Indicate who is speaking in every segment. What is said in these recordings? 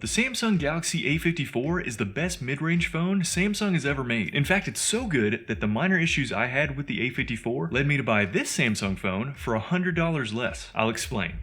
Speaker 1: The Samsung Galaxy A54 is the best mid-range phone Samsung has ever made. In fact, it's so good that the minor issues I had with the A54 led me to buy this Samsung phone for $100 less. I'll explain.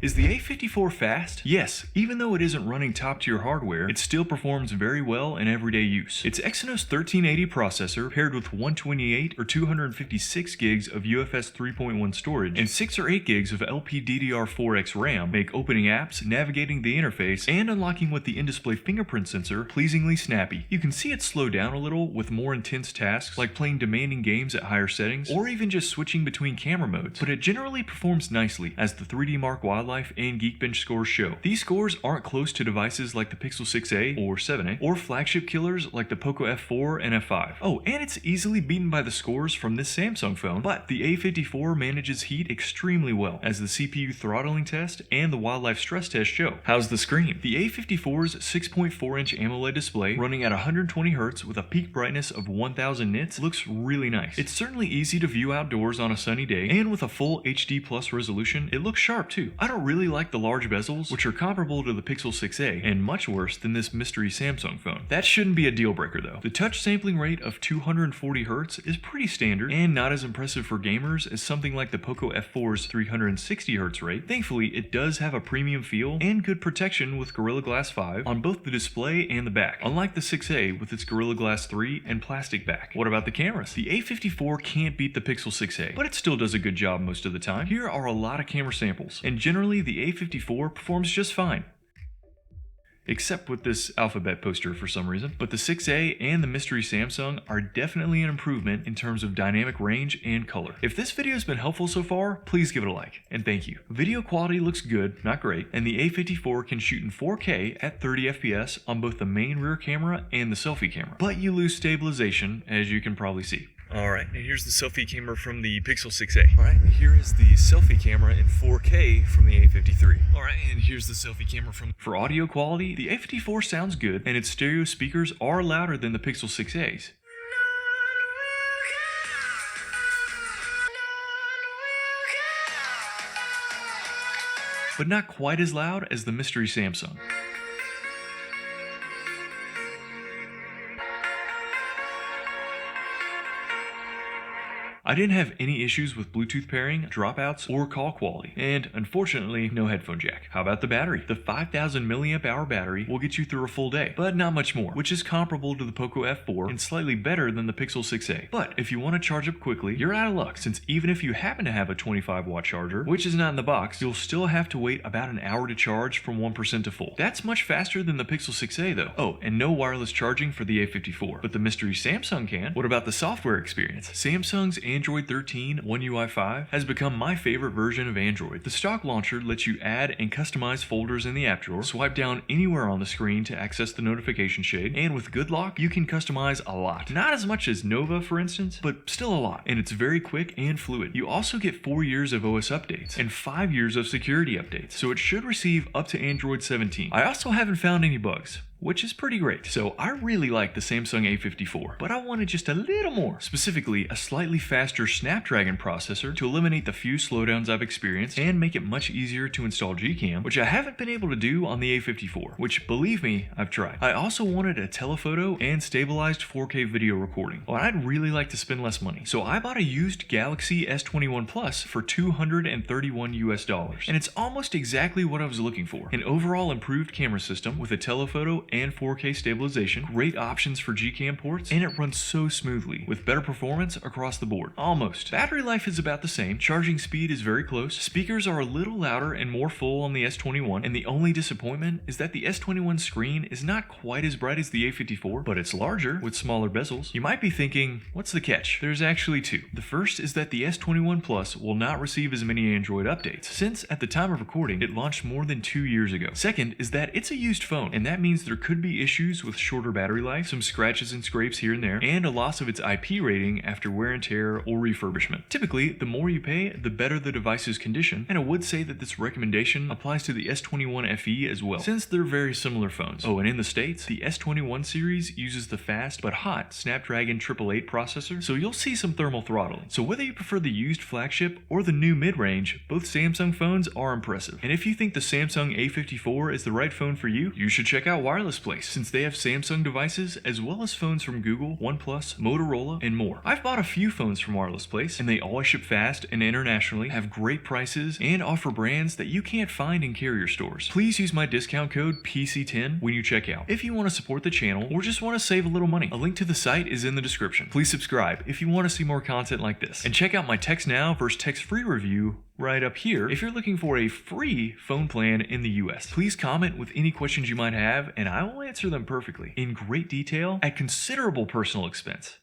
Speaker 1: Is the A54 fast? Yes, even though it isn't running top-tier hardware, it still performs very well in everyday use. Its Exynos 1380 processor paired with 128 or 256 gigs of UFS 3.1 storage and 6 or 8 gigs of LPDDR4X RAM make opening apps, navigating the interface, and unlocking with the in-display fingerprint sensor pleasingly snappy. You can see it slow down a little with more intense tasks like playing demanding games at higher settings or even just switching between camera modes, but it generally performs nicely as the 3D Mark Wildlife and Geekbench scores show. These scores aren't close to devices like the Pixel 6a or 7a, or flagship killers like the Poco F4 and F5. Oh, and it's easily beaten by the scores from this Samsung phone, but the A54 manages heat extremely well, as the CPU throttling test and the wildlife stress test show. How's the screen? The A54's 6.4-inch AMOLED display, running at 120Hz with a peak brightness of 1000 nits, looks really nice. It's certainly easy to view outdoors on a sunny day, and with a full HD Plus resolution, it looks sharp too. I don't really like the large bezels, which are comparable to the Pixel 6a and much worse than this mystery Samsung phone. That shouldn't be a deal breaker though. The touch sampling rate of 240Hz is pretty standard and not as impressive for gamers as something like the Poco F4's 360Hz rate. Thankfully, it does have a premium feel and good protection with Gorilla Glass 5 on both the display and the back, unlike the 6a with its Gorilla Glass 3 and plastic back. What about the cameras? The A54 can't beat the Pixel 6a, but it still does a good job most of the time. Here are a lot of camera samples, and generally the A54 performs just fine. Except with this alphabet poster for some reason. But the 6a and the mystery Samsung are definitely an improvement in terms of dynamic range and color. If this video has been helpful so far, please give it a like, and thank you. Video quality looks good, not great, and the A54 can shoot in 4K at 30 FPS on both the main rear camera and the selfie camera. But you lose stabilization, as you can probably see. Alright, and here's the selfie camera from the Pixel 6a. Alright, here is the selfie camera in 4K from the A53. Alright, and here's the selfie camera from... For audio quality, the A54 sounds good, and its stereo speakers are louder than the Pixel 6a's. But not quite as loud as the mystery Samsung. I didn't have any issues with Bluetooth pairing, dropouts, or call quality, and unfortunately, no headphone jack. How about the battery? The 5000 mAh battery will get you through a full day, but not much more, which is comparable to the Poco F4 and slightly better than the Pixel 6a. But if you want to charge up quickly, you're out of luck, since even if you happen to have a 25-watt charger, which is not in the box, you'll still have to wait about an hour to charge from 1% to full. That's much faster than the Pixel 6a though. Oh, and no wireless charging for the A54, but the mystery Samsung can. What about the software experience? Samsung's Android 13 One UI 5 has become my favorite version of Android. The stock launcher lets you add and customize folders in the app drawer, swipe down anywhere on the screen to access the notification shade, and with Good Lock, you can customize a lot. Not as much as Nova, for instance, but still a lot, and it's very quick and fluid. You also get 4 years of OS updates and 5 years of security updates, so it should receive up to Android 17. I also haven't found any bugs, which is pretty great. So I really like the Samsung A54, but I wanted just a little more. Specifically, a slightly faster Snapdragon processor to eliminate the few slowdowns I've experienced and make it much easier to install Gcam, which I haven't been able to do on the A54, which, believe me, I've tried. I also wanted a telephoto and stabilized 4K video recording. Well, I'd really like to spend less money, so I bought a used Galaxy S21 Plus for $231 US, and it's almost exactly what I was looking for. An overall improved camera system with a telephoto and 4K stabilization, great options for Gcam ports, and it runs so smoothly, with better performance across the board. Almost. Battery life is about the same, charging speed is very close, speakers are a little louder and more full on the S21, and the only disappointment is that the S21 screen is not quite as bright as the A54, but it's larger, with smaller bezels. You might be thinking, what's the catch? There's actually two. The first is that the S21 Plus will not receive as many Android updates, since at the time of recording, it launched more than 2 years ago. Second is that it's a used phone, and that means there could be issues with shorter battery life, some scratches and scrapes here and there, and a loss of its IP rating after wear and tear or refurbishment. Typically, the more you pay, the better the device's condition, and I would say that this recommendation applies to the S21 FE as well, since they're very similar phones. Oh, and in the States, the S21 series uses the fast but hot Snapdragon 888 processor, so you'll see some thermal throttling. So whether you prefer the used flagship or the new mid-range, both Samsung phones are impressive. And if you think the Samsung A54 is the right phone for you, you should check out Wireless Place, since they have Samsung devices as well as phones from Google, OnePlus, Motorola, and more. I've bought a few phones from Wireless Place, and they always ship fast and internationally, have great prices, and offer brands that you can't find in carrier stores. Please use my discount code PC10 when you check out, if you want to support the channel or just want to save a little money. A link to the site is in the description. Please subscribe if you want to see more content like this, and check out my Text Now versus Text Free review right up here if you're looking for a free phone plan in the US. Please comment with any questions you might have, and I will answer them perfectly, in great detail, at considerable personal expense.